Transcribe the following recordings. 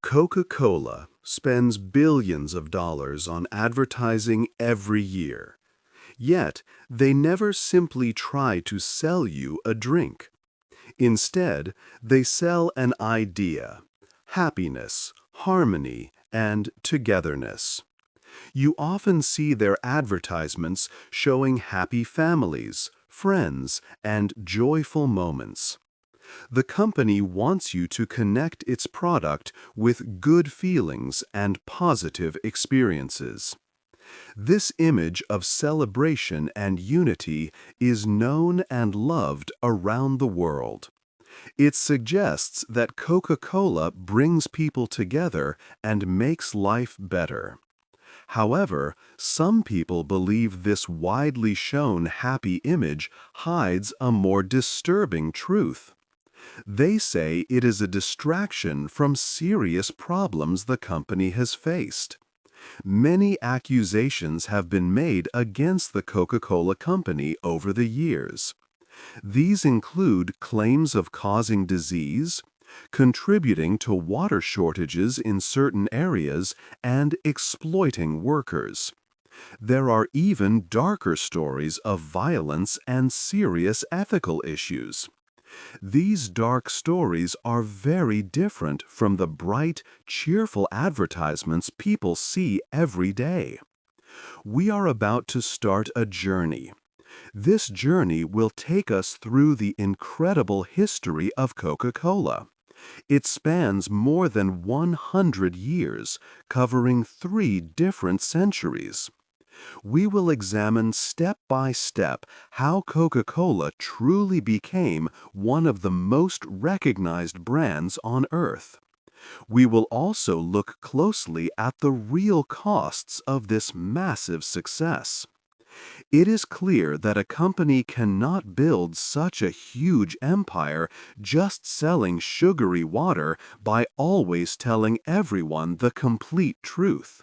Coca-Cola spends billions of dollars on advertising every year. Yet, they never simply try to sell you a drink. Instead, they sell an idea: happiness, harmony, and togetherness. You often see their advertisements showing happy families, friends, and joyful moments. The company wants you to connect its product with good feelings and positive experiences. This image of celebration and unity is known and loved around the world. It suggests that Coca-Cola brings people together and makes life better. However, some people believe this widely shown happy image hides a more disturbing truth. They say it is a distraction from serious problems the company has faced. Many accusations have been made against the Coca-Cola Company over the years. These include claims of causing disease, contributing to water shortages in certain areas, and exploiting workers. There are even darker stories of violence and serious ethical issues. These dark stories are very different from the bright, cheerful advertisements people see every day. We are about to start a journey. This journey will take us through the incredible history of Coca-Cola. It spans more than 100 years, covering 3 different centuries. We will examine step by step how Coca-Cola truly became one of the most recognized brands on Earth. We will also look closely at the real costs of this massive success. It is clear that a company cannot build such a huge empire just selling sugary water by always telling everyone the complete truth.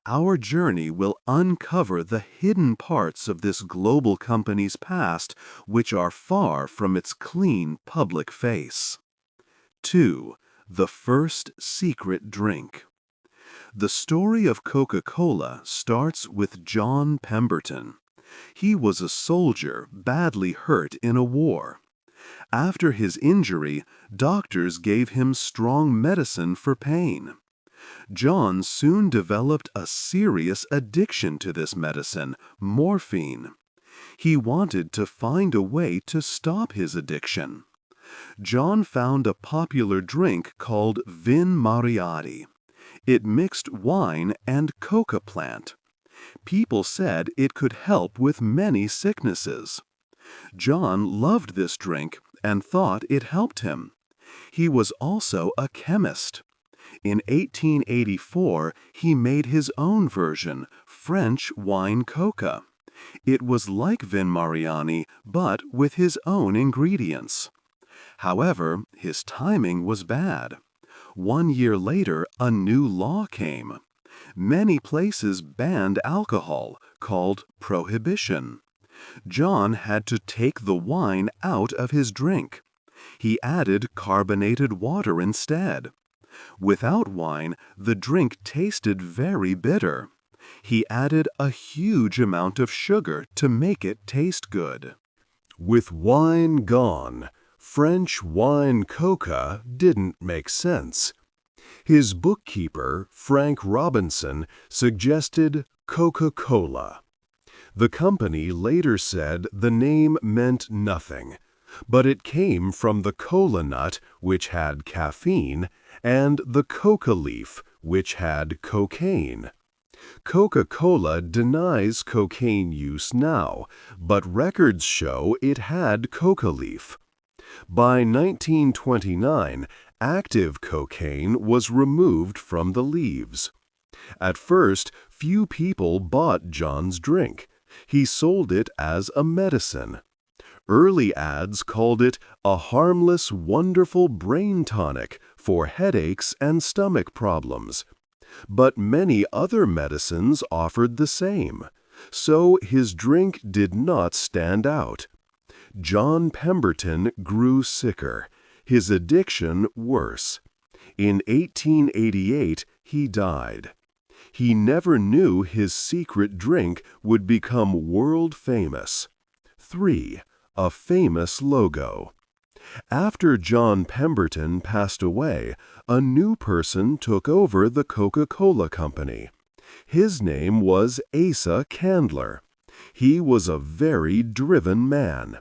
Our journey will uncover the hidden parts of this global company's past which are far from its clean public face. 2. The first secret drink. The story of Coca-Cola starts with John Pemberton. He was a soldier badly hurt in a war. After his injury, doctors gave him strong medicine for pain. John soon developed a serious addiction to this medicine, morphine. He wanted to find a way to stop his addiction. John found a popular drink called Vin Mariati. It mixed wine and coca plant. People said it could help with many sicknesses. John loved this drink and thought it helped him. He was also a chemist. In 1884, he made his own version, French wine coca. It was like Vin Mariani, but with his own ingredients. However, his timing was bad. 1 year later, a new law came. Many places banned alcohol, called prohibition. John had to take the wine out of his drink. He added carbonated water instead. Without wine, the drink tasted very bitter. He added a huge amount of sugar to make it taste good. With wine gone, French wine coca didn't make sense. His bookkeeper, Frank Robinson, suggested Coca-Cola. The company later said the name meant nothing, but it came from the cola nut, which had caffeine, and the coca leaf, which had cocaine. Coca-Cola denies cocaine use now, but records show it had coca leaf. By 1929, active cocaine was removed from the leaves. At first, few people bought John's drink. He sold it as a medicine. Early ads called it a harmless, wonderful brain tonic for headaches and stomach problems. But many other medicines offered the same, so his drink did not stand out. John Pemberton grew sicker, his addiction worse. In 1888, he died. He never knew his secret drink would become world famous. 3. A famous logo. After John Pemberton passed away, a new person took over the Coca-Cola Company. His name was Asa Candler. He was a very driven man.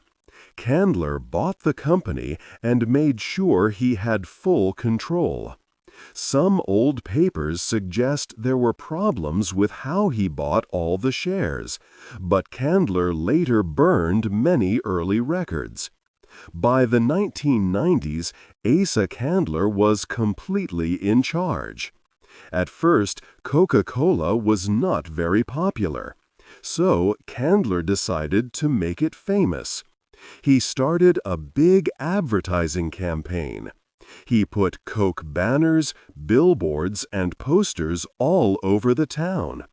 Candler bought the company and made sure he had full control. Some old papers suggest there were problems with how he bought all the shares, but Candler later burned many early records. By the 1990s, Asa Candler was completely in charge. At first, Coca-Cola was not very popular, so Candler decided to make it famous. He started a big advertising campaign. He put Coke banners, billboards, and posters all over the town.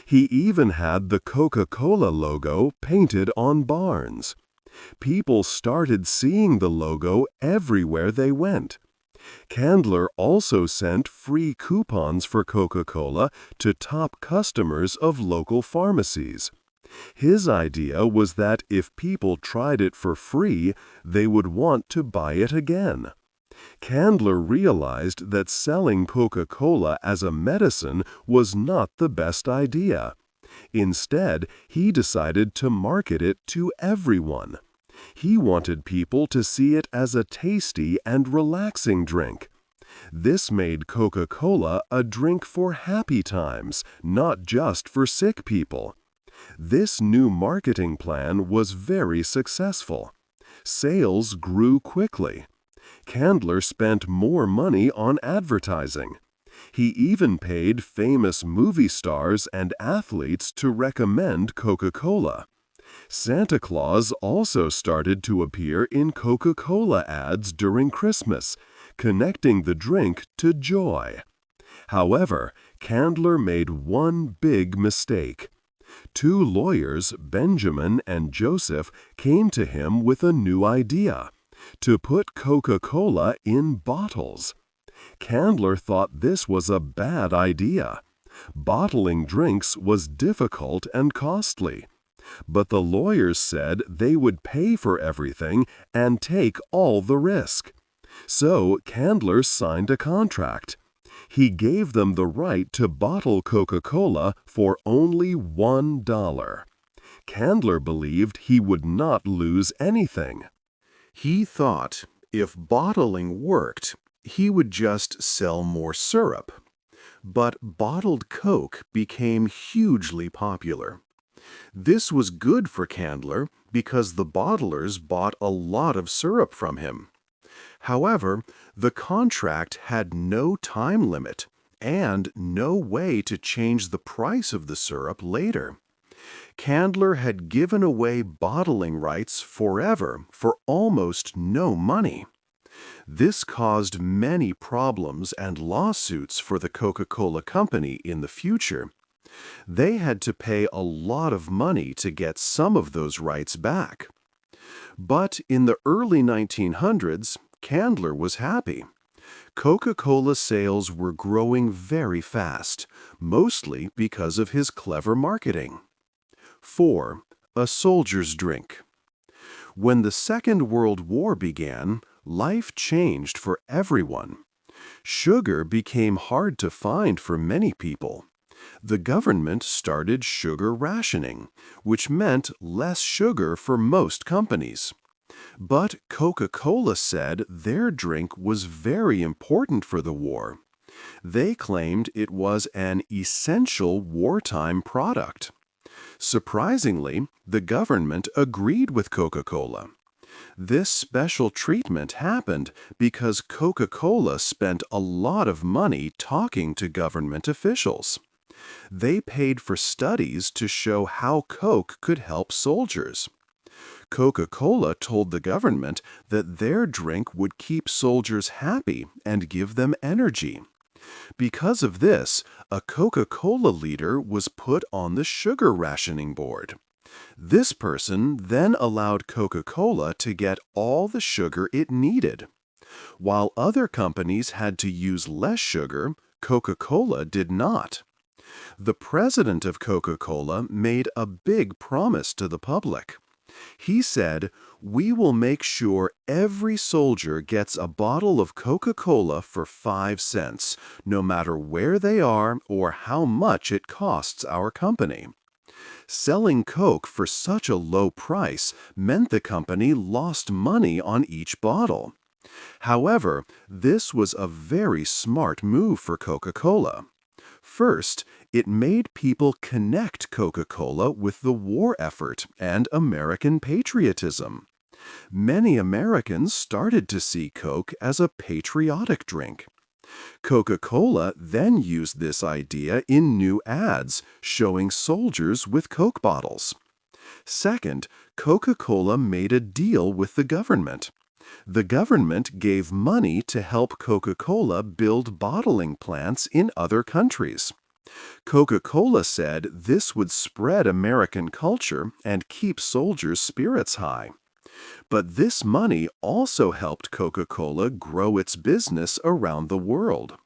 He even had the Coca-Cola logo painted on barns. People started seeing the logo everywhere they went. Candler also sent free coupons for Coca-Cola to top customers of local pharmacies. His idea was that if people tried it for free, they would want to buy it again. Candler realized that selling Coca-Cola as a medicine was not the best idea. Instead, he decided to market it to everyone. He wanted people to see it as a tasty and relaxing drink. This made Coca-Cola a drink for happy times, not just for sick people. This new marketing plan was very successful. Sales grew quickly. Candler spent more money on advertising. He even paid famous movie stars and athletes to recommend Coca-Cola. Santa Claus also started to appear in Coca-Cola ads during Christmas, connecting the drink to joy. However, Candler made one big mistake. Two lawyers, Benjamin and Joseph, came to him with a new idea: to put Coca-Cola in bottles. Candler thought this was a bad idea. Bottling drinks was difficult and costly. But the lawyers said they would pay for everything and take all the risk. So Candler signed a contract. He gave them the right to bottle Coca-Cola for only $1. Candler believed he would not lose anything. He thought if bottling worked, he would just sell more syrup. But bottled Coke became hugely popular. This was good for Candler because the bottlers bought a lot of syrup from him. However, the contract had no time limit and no way to change the price of the syrup later. Candler had given away bottling rights forever for almost no money. This caused many problems and lawsuits for the Coca-Cola Company in the future. They had to pay a lot of money to get some of those rights back. But in the early 1900s, Candler was happy. Coca-Cola sales were growing very fast, mostly because of his clever marketing. 4. A soldier's drink. When the Second World War began, life changed for everyone. Sugar became hard to find for many people. The government started sugar rationing, which meant less sugar for most companies. But Coca-Cola said their drink was very important for the war. They claimed it was an essential wartime product. Surprisingly, the government agreed with Coca-Cola. This special treatment happened because Coca-Cola spent a lot of money talking to government officials. They paid for studies to show how Coke could help soldiers. Coca-Cola told the government that their drink would keep soldiers happy and give them energy. Because of this, a Coca-Cola leader was put on the sugar rationing board. This person then allowed Coca-Cola to get all the sugar it needed. While other companies had to use less sugar, Coca-Cola did not. The president of Coca-Cola made a big promise to the public. He said, "We will make sure every soldier gets a bottle of Coca-Cola for 5 cents, no matter where they are or how much it costs our company." Selling Coke for such a low price meant the company lost money on each bottle. However, this was a very smart move for Coca-Cola. First, it made people connect Coca-Cola with the war effort and American patriotism. Many Americans started to see Coke as a patriotic drink. Coca-Cola then used this idea in new ads, showing soldiers with Coke bottles. Second, Coca-Cola made a deal with the government. The government gave money to help Coca-Cola build bottling plants in other countries. Coca-Cola said this would spread American culture and keep soldiers' spirits high. But this money also helped Coca-Cola grow its business around the world.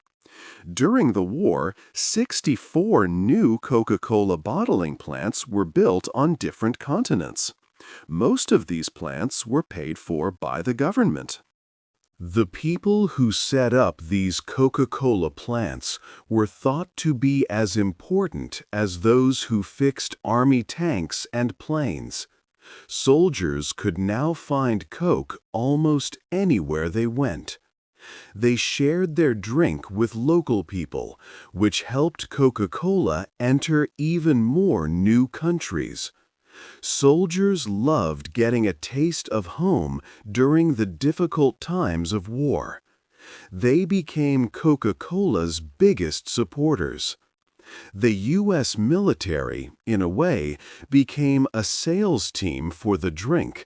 During the war, 64 new Coca-Cola bottling plants were built on different continents. Most of these plants were paid for by the government. The people who set up these Coca-Cola plants were thought to be as important as those who fixed army tanks and planes. Soldiers could now find Coke almost anywhere they went. They shared their drink with local people, which helped Coca-Cola enter even more new countries. Soldiers loved getting a taste of home during the difficult times of war. They became Coca-Cola's biggest supporters. The U.S. military, in a way, became a sales team for the drink.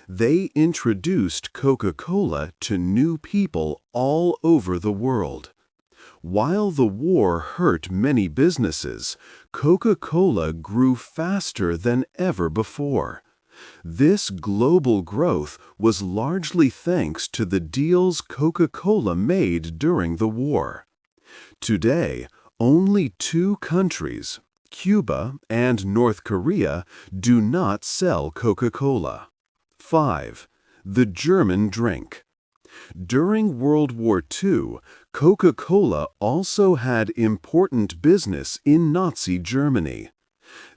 They introduced Coca-Cola to new people all over the world. While the war hurt many businesses, Coca-Cola grew faster than ever before. This global growth was largely thanks to the deals Coca-Cola made during the war. Today, only 2 countries, Cuba and North Korea, do not sell Coca-Cola. 5. The German drink. During World War II, Coca-Cola also had important business in Nazi Germany.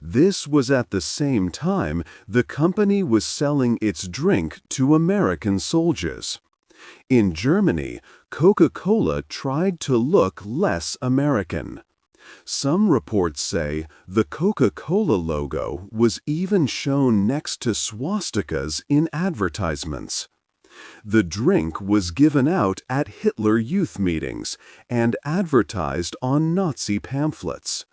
This was at the same time the company was selling its drink to American soldiers. In Germany, Coca-Cola tried to look less American. Some reports say the Coca-Cola logo was even shown next to swastikas in advertisements. The drink was given out at Hitler Youth meetings and advertised on Nazi pamphlets.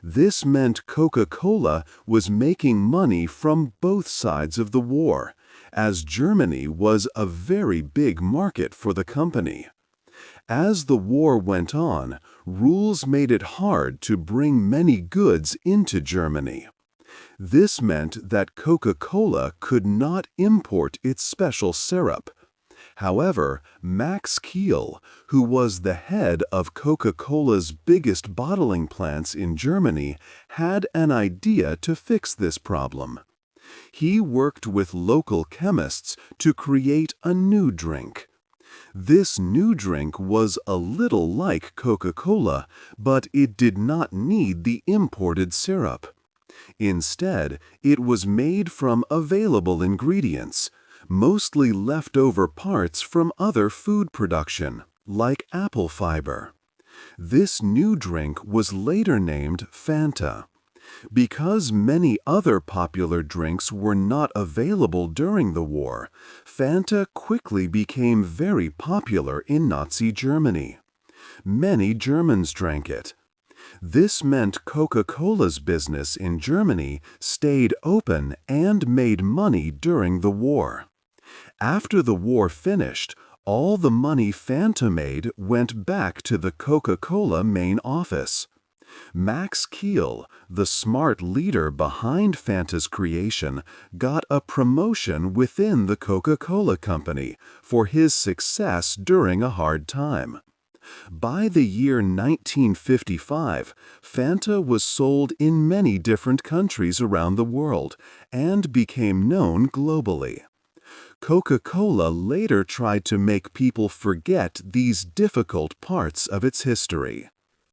This meant Coca-Cola was making money from both sides of the war, as Germany was a very big market for the company. As the war went on, rules made it hard to bring many goods into Germany. This meant that Coca-Cola could not import its special syrup. However, Max Kiel, who was the head of Coca-Cola's biggest bottling plants in Germany, had an idea to fix this problem. He worked with local chemists to create a new drink. This new drink was a little like Coca-Cola, but it did not need the imported syrup. Instead, it was made from available ingredients, mostly leftover parts from other food production, like apple fiber. This new drink was later named Fanta. Because many other popular drinks were not available during the war, Fanta quickly became very popular in Nazi Germany. Many Germans drank it. This meant Coca-Cola's business in Germany stayed open and made money during the war. After the war finished, all the money Fanta made went back to the Coca-Cola main office. Max Keel, the smart leader behind Fanta's creation, got a promotion within the Coca-Cola Company for his success during a hard time. By the year 1955, Fanta was sold in many different countries around the world and became known globally. Coca-Cola later tried to make people forget these difficult parts of its history.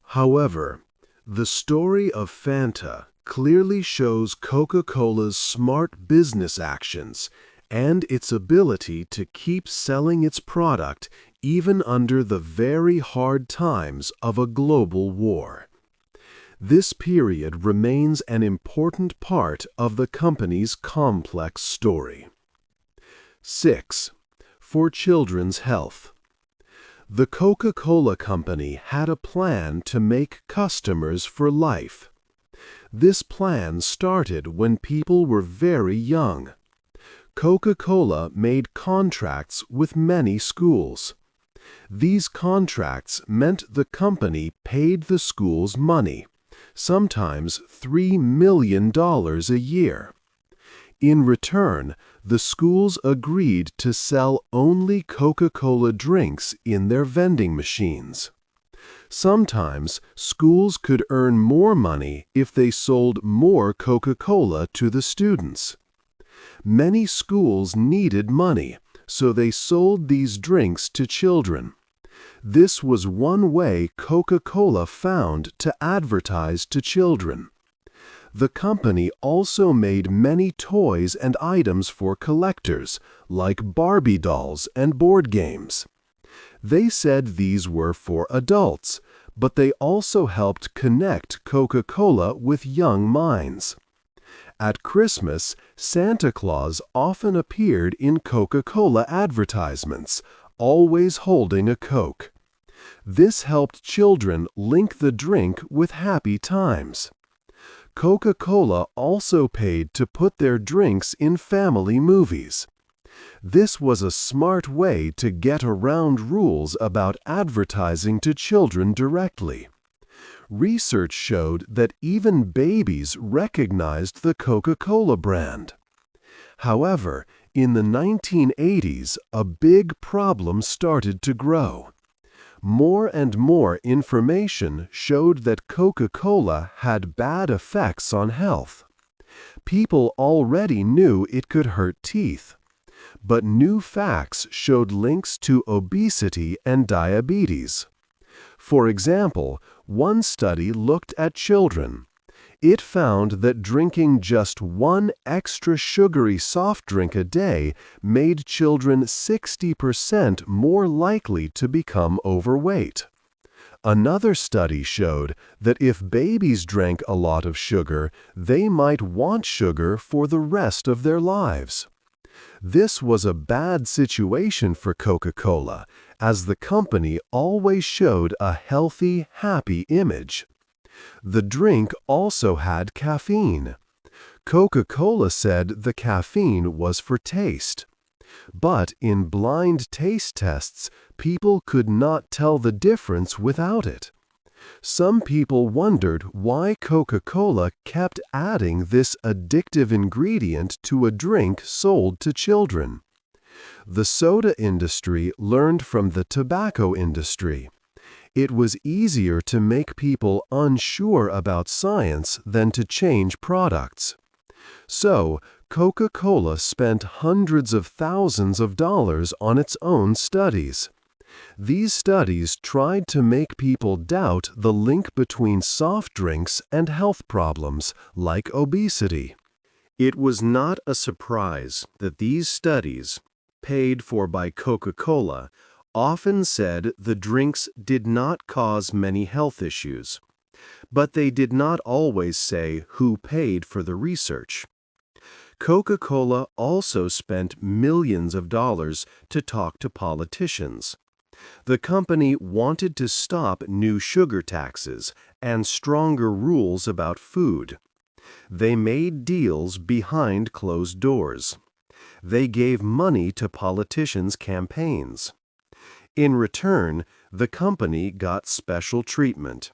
However, the story of Fanta clearly shows Coca-Cola's smart business actions and its ability to keep selling its product even under the very hard times of a global war. This period remains an important part of the company's complex story. 6. For children's health. The Coca-Cola Company had a plan to make customers for life. This plan started when people were very young. Coca-Cola made contracts with many schools. These contracts meant the company paid the schools money, sometimes $3 million a year. In return, the schools agreed to sell only Coca-Cola drinks in their vending machines. Sometimes, schools could earn more money if they sold more Coca-Cola to the students. Many schools needed money, so they sold these drinks to children. This was one way Coca-Cola found to advertise to children. The company also made many toys and items for collectors, like Barbie dolls and board games. They said these were for adults, but they also helped connect Coca-Cola with young minds. At Christmas, Santa Claus often appeared in Coca-Cola advertisements, always holding a Coke. This helped children link the drink with happy times. Coca-Cola also paid to put their drinks in family movies. This was a smart way to get around rules about advertising to children directly. Research showed that even babies recognized the Coca-Cola brand. However, in the 1980s, a big problem started to grow. More and more information showed that Coca-Cola had bad effects on health. People already knew it could hurt teeth, but new facts showed links to obesity and diabetes. For example, one study looked at children. It found that drinking just one extra sugary soft drink a day made children 60% more likely to become overweight. Another study showed that if babies drank a lot of sugar, they might want sugar for the rest of their lives. This was a bad situation for Coca-Cola, as the company always showed a healthy, happy image. The drink also had caffeine. Coca-Cola said the caffeine was for taste. But in blind taste tests, people could not tell the difference without it. Some people wondered why Coca-Cola kept adding this addictive ingredient to a drink sold to children. The soda industry learned from the tobacco industry. It was easier to make people unsure about science than to change products. So, Coca-Cola spent hundreds of thousands of dollars on its own studies. These studies tried to make people doubt the link between soft drinks and health problems like obesity. It was not a surprise that these studies, paid for by Coca-Cola, often said the drinks did not cause many health issues. But they did not always say who paid for the research. Coca-Cola also spent millions of dollars to talk to politicians. The company wanted to stop new sugar taxes and stronger rules about food. They made deals behind closed doors. They gave money to politicians' campaigns. In return, the company got special treatment.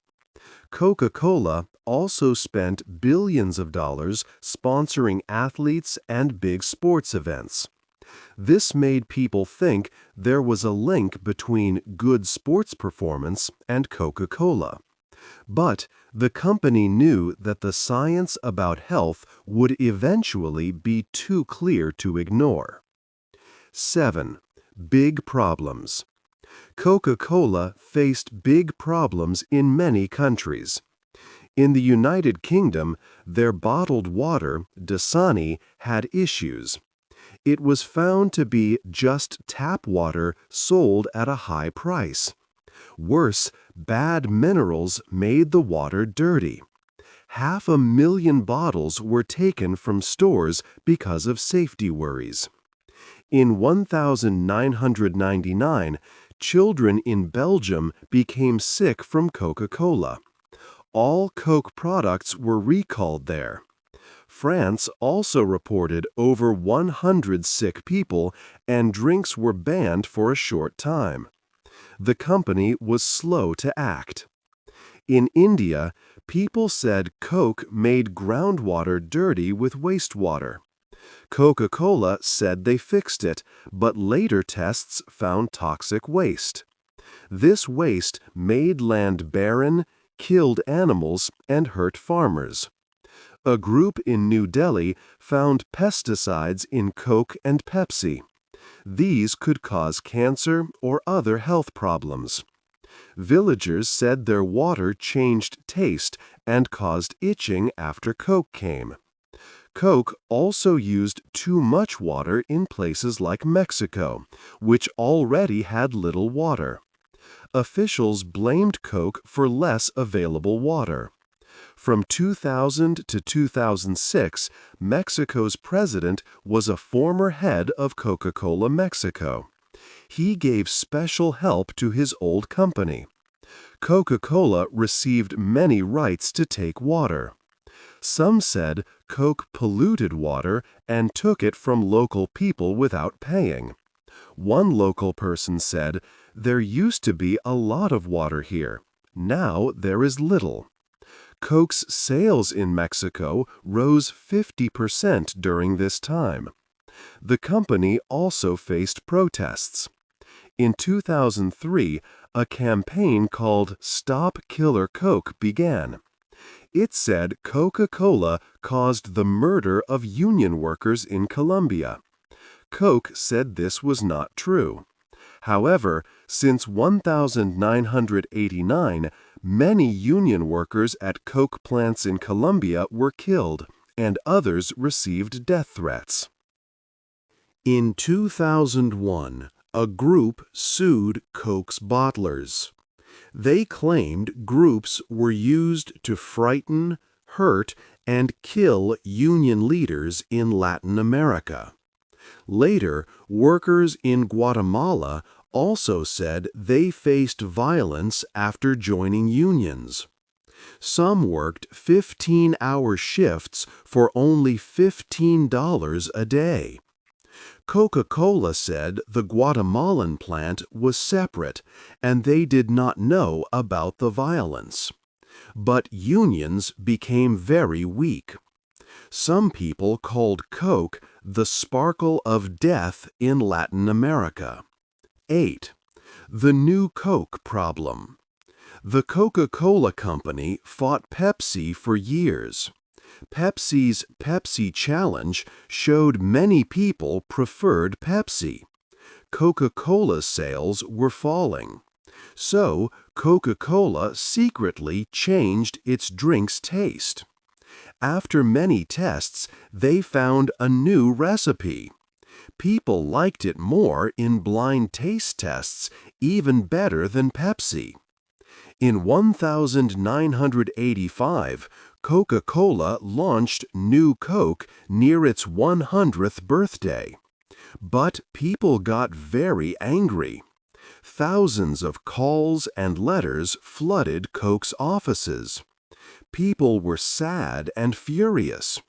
Coca-Cola also spent billions of dollars sponsoring athletes and big sports events. This made people think there was a link between good sports performance and Coca-Cola. But the company knew that the science about health would eventually be too clear to ignore. 7. Big problems. Coca-Cola faced big problems in many countries. In the United Kingdom, their bottled water, Dasani, had issues. It was found to be just tap water sold at a high price. Worse, bad minerals made the water dirty. 500,000 bottles were taken from stores because of safety worries. In 1999, children in Belgium became sick from Coca-Cola. All Coke products were recalled there. France also reported over 100 sick people, and drinks were banned for a short time. The company was slow to act. In India, people said Coke made groundwater dirty with wastewater. Coca-Cola said they fixed it, but later tests found toxic waste. This waste made land barren, killed animals, and hurt farmers. A group in New Delhi found pesticides in Coke and Pepsi. These could cause cancer or other health problems. Villagers said their water changed taste and caused itching after Coke came. Coke also used too much water in places like Mexico, which already had little water. Officials blamed Coke for less available water. From 2000 to 2006, Mexico's president was a former head of Coca-Cola Mexico. He gave special help to his old company. Coca-Cola received many rights to take water. Some said Coke polluted water and took it from local people without paying. One local person said, "There used to be a lot of water here. Now there is little." Coke's sales in Mexico rose 50% during this time. The company also faced protests. In 2003, a campaign called Stop Killer Coke began. It said Coca-Cola caused the murder of union workers in Colombia. Coke said this was not true. However, since 1989, many union workers at Coke plants in Colombia were killed, and others received death threats. In 2001, a group sued Coke's bottlers. They claimed groups were used to frighten, hurt, and kill union leaders in Latin America. Later, workers in Guatemala also said they faced violence after joining unions. Some worked 15-hour shifts for only $15 a day. Coca-Cola said the Guatemalan plant was separate and they did not know about the violence. But unions became very weak. Some people called Coke the sparkle of death in Latin America. 8. The new Coke problem. The Coca-Cola Company fought Pepsi for years. Pepsi's Pepsi Challenge showed many people preferred Pepsi. Coca-Cola's sales were falling. So, Coca-Cola secretly changed its drink's taste. After many tests, they found a new recipe. People liked it more in blind taste tests, even better than Pepsi. In 1985, Coca-Cola launched New Coke near its 100th birthday. But people got very angry. Thousands of calls and letters flooded Coke's offices. People were sad and furious.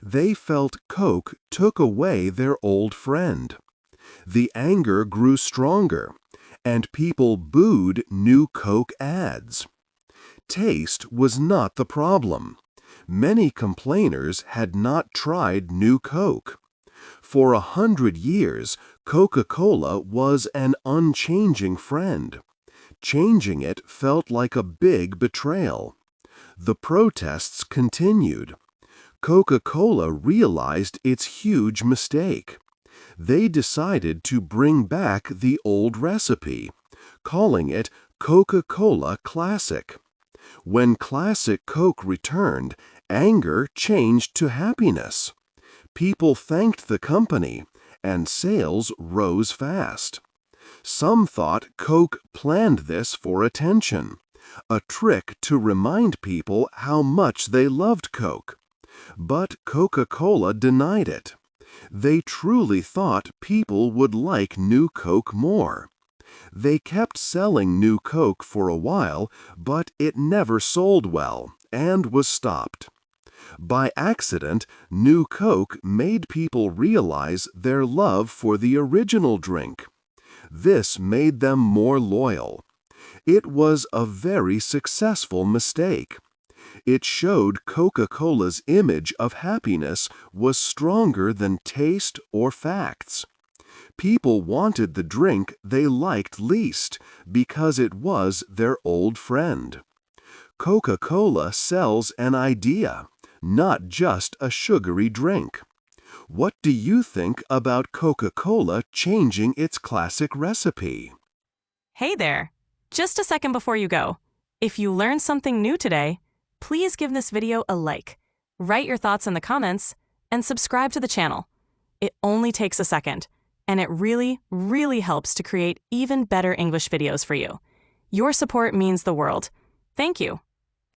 They felt Coke took away their old friend. The anger grew stronger, and people booed new Coke ads. taste was not the problem. Many complainers had not tried new Coke. For 100 years, Coca-Cola was an unchanging friend. Changing it felt like a big betrayal. The protests continued. Coca-Cola realized its huge mistake. They decided to bring back the old recipe, calling it Coca-Cola Classic. When Classic Coke returned, anger changed to happiness. People thanked the company, and sales rose fast. Some thought Coke planned this for attention, a trick to remind people how much they loved Coke. But Coca-Cola denied it. They truly thought people would like new Coke more. They kept selling new Coke for a while, but it never sold well and was stopped. By accident, new Coke made people realize their love for the original drink. This made them more loyal. It was a very successful mistake. It showed Coca-Cola's image of happiness was stronger than taste or facts. People wanted the drink they liked least because it was their old friend. Coca-Cola sells an idea, not just a sugary drink. What do you think about Coca-Cola changing its classic recipe? Hey there! Just a second before you go. If you learned something new today, please give this video a like, write your thoughts in the comments, and subscribe to the channel. It only takes a second, and it really, really helps to create even better English videos for you. Your support means the world. Thank you.